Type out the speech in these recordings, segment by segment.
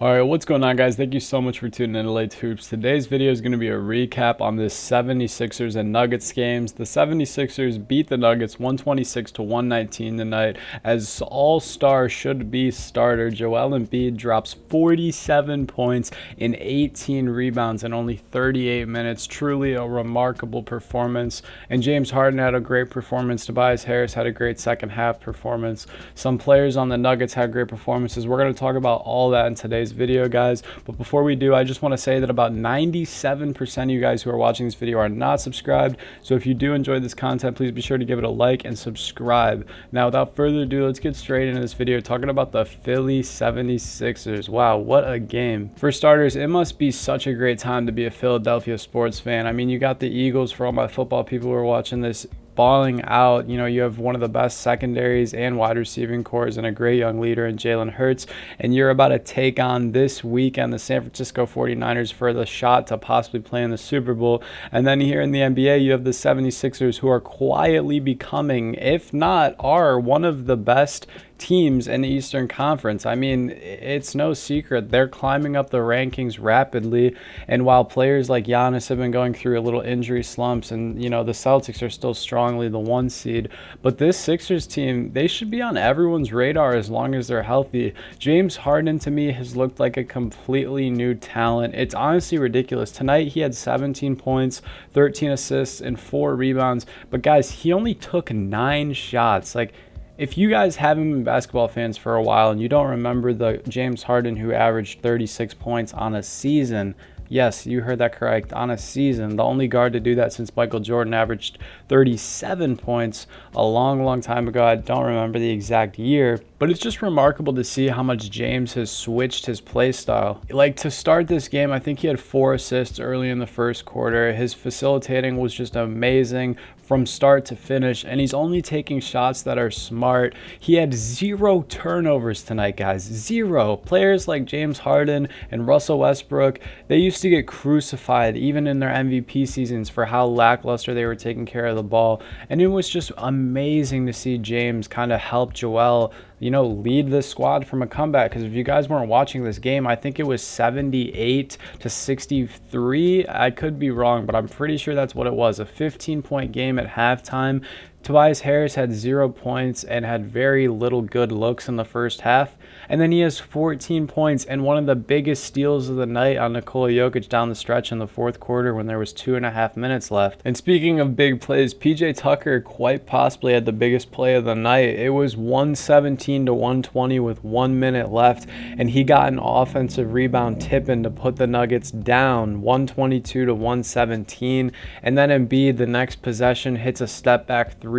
Alright, what's going on, guys? Thank you so much for tuning in to Late Hoops. Today's video is going to be a recap on this 76ers and Nuggets games. The 76ers beat the Nuggets 126 to 119 tonight, as all-star should-be starter Joel Embiid drops 47 points in 18 rebounds in only 38 minutes. Truly a remarkable performance. And James Harden had a great performance. Tobias Harris had a great second half performance. Some players on the Nuggets had great performances. We're going to talk about all that in today's video, guys. But before we do, I just want to say that about 97% of you guys who are watching this video are not subscribed. So if you do enjoy this content, please be sure to give it a like and subscribe. Now, without further ado, let's get straight into this video talking about the Philly 76ers. Wow, what a game. For starters, it must be such a great time to be a Philadelphia sports fan. I mean, you got the Eagles, for all my football people who are watching this, balling out. You know, you have one of the best secondaries and wide receiving cores and a great young leader in Jalen Hurts, and you're about to take on this weekend the San Francisco 49ers for the shot to possibly play in the Super Bowl. And then here in the NBA, you have the 76ers, who are quietly becoming, if not are, one of the best teams in the Eastern Conference. I mean, it's no secret they're climbing up the rankings rapidly, and while players like Giannis have been going through a little injury slumps, and you know, the Celtics are still strongly the 1 seed, but this Sixers team, they should be on everyone's radar as long as they're healthy. James Harden, to me, has looked like a completely new talent. It's honestly ridiculous. Tonight he had 17 points, 13 assists, and 4 rebounds, but guys, he only took 9 shots. Like, if you guys haven't been basketball fans for a while and you don't remember the James Harden who averaged 36 points on a season, yes, you heard that correct, on a season. The only guard to do that since Michael Jordan averaged 37 points a long time ago. I don't remember the exact year, but it's just remarkable to see how much James has switched his play style. Like, to start this game, I think he had 4 assists early in the first quarter. His facilitating was just amazing from start to finish, and he's only taking shots that are smart. He had 0 turnovers tonight, guys. 0. Players like James Harden and Russell Westbrook, they used to get crucified even in their MVP seasons for how lackluster they were taking care of the ball, and it was just amazing to see James kind of help Joel, you know, lead the squad from a comeback. Because if you guys weren't watching this game, I think it was 78 to 63. I could be wrong, but I'm pretty sure that's what it was. A 15-point game at halftime. Tobias Harris had 0 points and had very little good looks in the first half. And then he has 14 points and one of the biggest steals of the night on Nikola Jokic down the stretch in the fourth quarter when there was 2.5 minutes left. And speaking of big plays, PJ Tucker quite possibly had the biggest play of the night. It was 117 to 120 with 1 minute left, and he got an offensive rebound tip-in to put the Nuggets down 122 to 117. And then Embiid, the next possession, hits a step back 3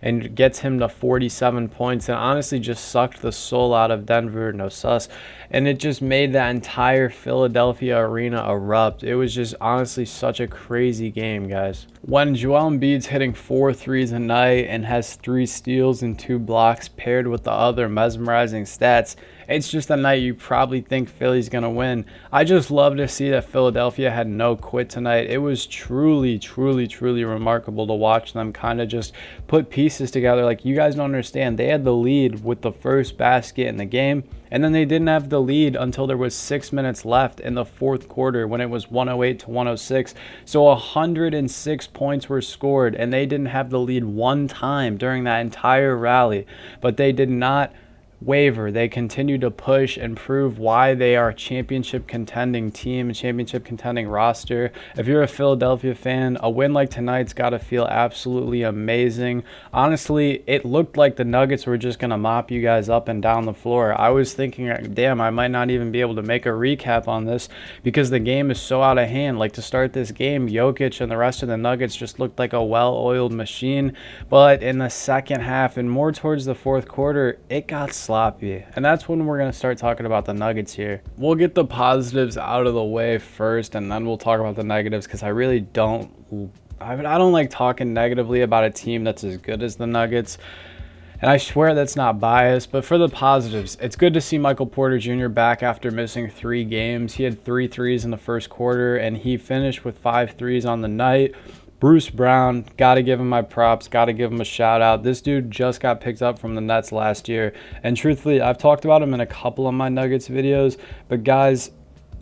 and gets him to 47 points, and honestly just sucked the soul out of Denver. No sus. And it just made that entire Philadelphia arena erupt. It was just honestly such a crazy game, guys. When Joel Embiid's hitting 4 threes a night and has 3 steals and 2 blocks paired with the other mesmerizing stats, it's just a night you probably think Philly's going to win. I just love to see that Philadelphia had no quit tonight. It was truly remarkable to watch them kind of just put pieces together. Like, you guys don't understand. They had the lead with the first basket in the game, and then they didn't have the lead until there was 6 minutes left in the fourth quarter when it was 108 to 106. So 106 points were scored, and they didn't have the lead one time during that entire rally. But they did not waver. They continue to push and prove why they are a championship contending team, a championship contending roster. If you're a Philadelphia fan, a win like tonight's got to feel absolutely amazing. Honestly, it looked like the Nuggets were just going to mop you guys up and down the floor. I was thinking, damn, I might not even be able to make a recap on this because the game is so out of hand. Like, to start this game, Jokic and the rest of the Nuggets just looked like a well-oiled machine. But in the second half and more towards the fourth quarter, it got sloppy, and that's when we're going to start talking about the Nuggets here. We'll get the positives out of the way first, and then we'll talk about the negatives, because I really don't I don't like talking negatively about a team that's as good as the Nuggets. And I swear that's not biased, but for the positives, it's good to see Michael Porter Jr. back after missing 3 games. He had 3 threes in the first quarter, and he finished with 5 threes on the night. Bruce Brown, got to give him my props, got to give him a shout out. This dude just got picked up from the Nets last year. And truthfully, I've talked about him in a couple of my Nuggets videos, but guys,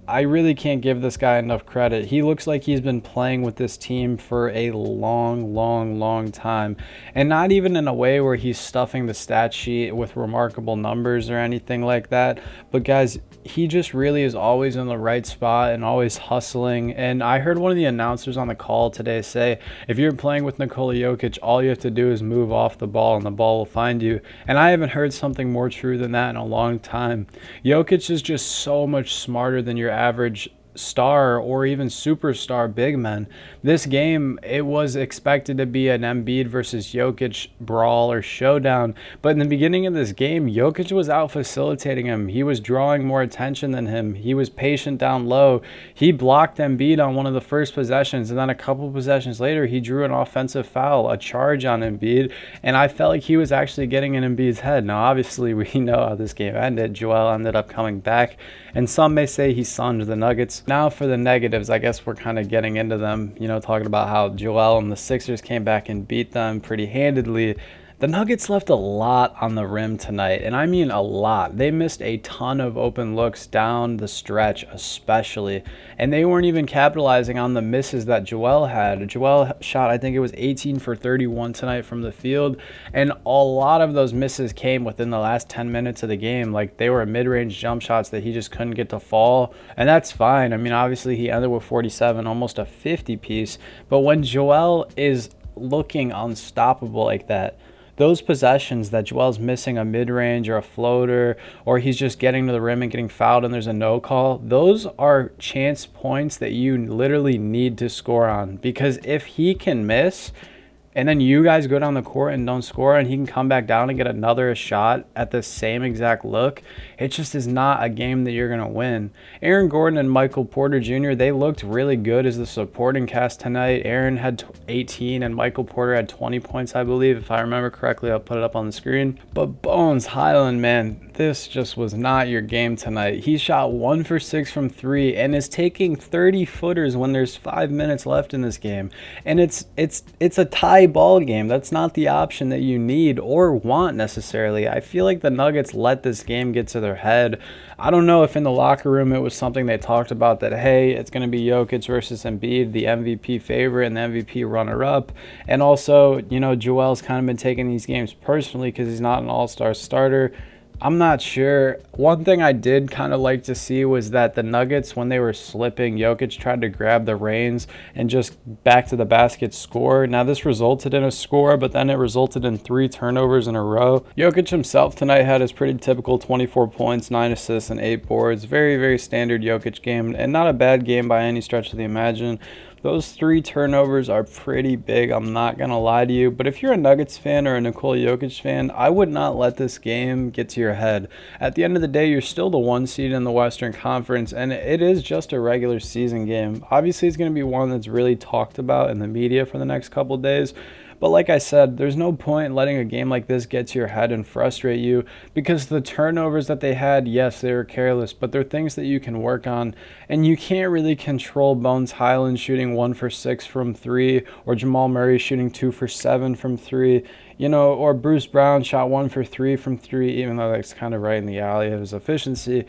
I really can't give this guy enough credit. He looks like he's been playing with this team for a long time. And not even in a way where he's stuffing the stat sheet with remarkable numbers or anything like that. But guys, he just really is always in the right spot and always hustling. And I heard one of the announcers on the call today say, if you're playing with Nikola Jokic, all you have to do is move off the ball and the ball will find you. And I haven't heard something more true than that in a long time. Jokic is just so much smarter than your average star or even superstar big men. This game, it was expected to be an Embiid versus Jokic brawl or showdown, but in the beginning of this game, Jokic was out facilitating him. He was drawing more attention than him. He was patient down low. He blocked Embiid on one of the first possessions, and then a couple possessions later, he drew an offensive foul, a charge on Embiid, and I felt like he was actually getting in Embiid's head. Now, obviously, we know how this game ended. Joel ended up coming back, and some may say he sunned the Nuggets. Now for the negatives, I guess we're kind of getting into them, talking about how Joel and the Sixers came back and beat them pretty handedly. The Nuggets left a lot on the rim tonight, and I mean a lot. They missed a ton of open looks down the stretch especially, and they weren't even capitalizing on the misses that Joel had. Joel shot, I think it was 18 for 31 tonight from the field, and a lot of those misses came within the last 10 minutes of the game. Like, they were mid-range jump shots that he just couldn't get to fall, and that's fine. I mean, obviously he ended with 47, almost a 50 piece, but when Joel is looking unstoppable like that, those possessions that Joel's missing a mid-range or a floater, or he's just getting to the rim and getting fouled and there's a no call, those are chance points that you literally need to score on. Because if he can miss, and then you guys go down the court and don't score, and he can come back down and get another shot at the same exact look, it just is not a game that you're going to win. Aaron Gordon and Michael Porter Jr., they looked really good as the supporting cast tonight. Aaron had 18 and Michael Porter had 20 points, I believe. If I remember correctly, I'll put it up on the screen. But Bones Highland, man, this just was not your game tonight. He shot 1 for 6 from 3 and is taking 30-footers when there's 5 minutes left in this game. And it's a tie ball game. That's not the option that you need or want necessarily. I feel like the Nuggets let this game get to their head. I don't know if in the locker room it was something they talked about that, hey, it's going to be Jokic versus Embiid, the MVP favorite and the MVP runner-up. And also, Joel's kind of been taking these games personally because he's not an all-star starter. I'm not sure. One thing I did kind of like to see was that the Nuggets, when they were slipping, Jokic tried to grab the reins and just back to the basket score. Now, this resulted in a score, but then it resulted in 3 turnovers in a row. Jokic himself tonight had his pretty typical 24 points, 9 assists, and 8 boards. Very, very standard Jokic game, and not a bad game by any stretch of the imagination. Those 3 turnovers are pretty big, I'm not going to lie to you. But if you're a Nuggets fan or a Nikola Jokic fan, I would not let this game get to your head. At the end of the day, you're still the 1 seed in the Western Conference, and it is just a regular season game. Obviously, it's going to be one that's really talked about in the media for the next couple of days. But like I said, there's no point in letting a game like this get to your head and frustrate you, because the turnovers that they had, yes, they were careless, but they're things that you can work on. And you can't really control Bones Highland shooting 1 for 6 from 3, or Jamal Murray shooting 2 for 7 from 3, or Bruce Brown shot 1 for 3 from 3, even though that's kind of right in the alley of his efficiency.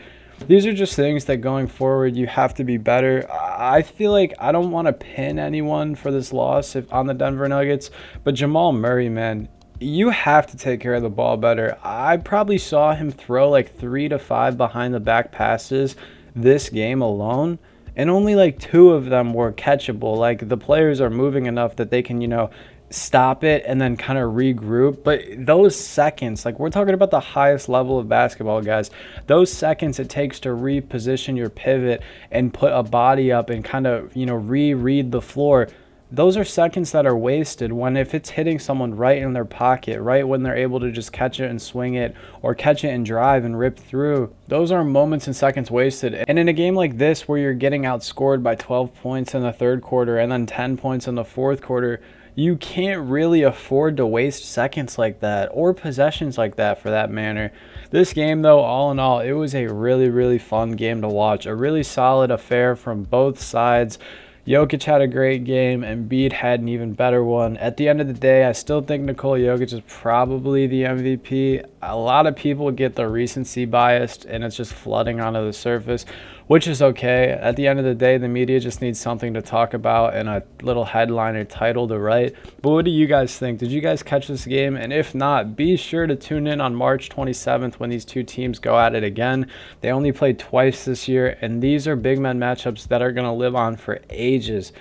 These are just things that going forward you have to be better. I feel like I don't want to pin anyone for this loss on the Denver Nuggets, but Jamal Murray, man, you have to take care of the ball better. I probably saw him throw like 3 to 5 behind the back passes this game alone, and only like 2 of them were catchable. Like, the players are moving enough that they can, stop it and then kind of regroup. But those seconds, like, we're talking about the highest level of basketball, guys, those seconds it takes to reposition your pivot and put a body up and kind of, reread the floor, those are seconds that are wasted when, if it's hitting someone right in their pocket, right when they're able to just catch it and swing it, or catch it and drive and rip through, those are moments and seconds wasted. And in a game like this where you're getting outscored by 12 points in the third quarter and then 10 points in the fourth quarter, you can't really afford to waste seconds like that, or possessions like that for that matter. This game, though, all in all, it was a really, really fun game to watch. A really solid affair from both sides. Jokic had a great game, and Embiid had an even better one. At the end of the day, I still think Nikola Jokic is probably the MVP. A lot of people get the recency biased, and it's just flooding onto the surface, which is okay. At the end of the day, the media just needs something to talk about and a little headline or title to write. But what do you guys think? Did you guys catch this game? And if not, be sure to tune in on March 27th when these two teams go at it again. They only played twice this year, and these are big men matchups that are going to live on for ages.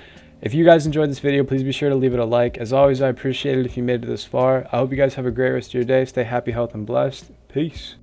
If you guys enjoyed this video, please be sure to leave it a like. As always, I appreciate it if you made it this far. I hope you guys have a great rest of your day. Stay happy, healthy, and blessed. Peace.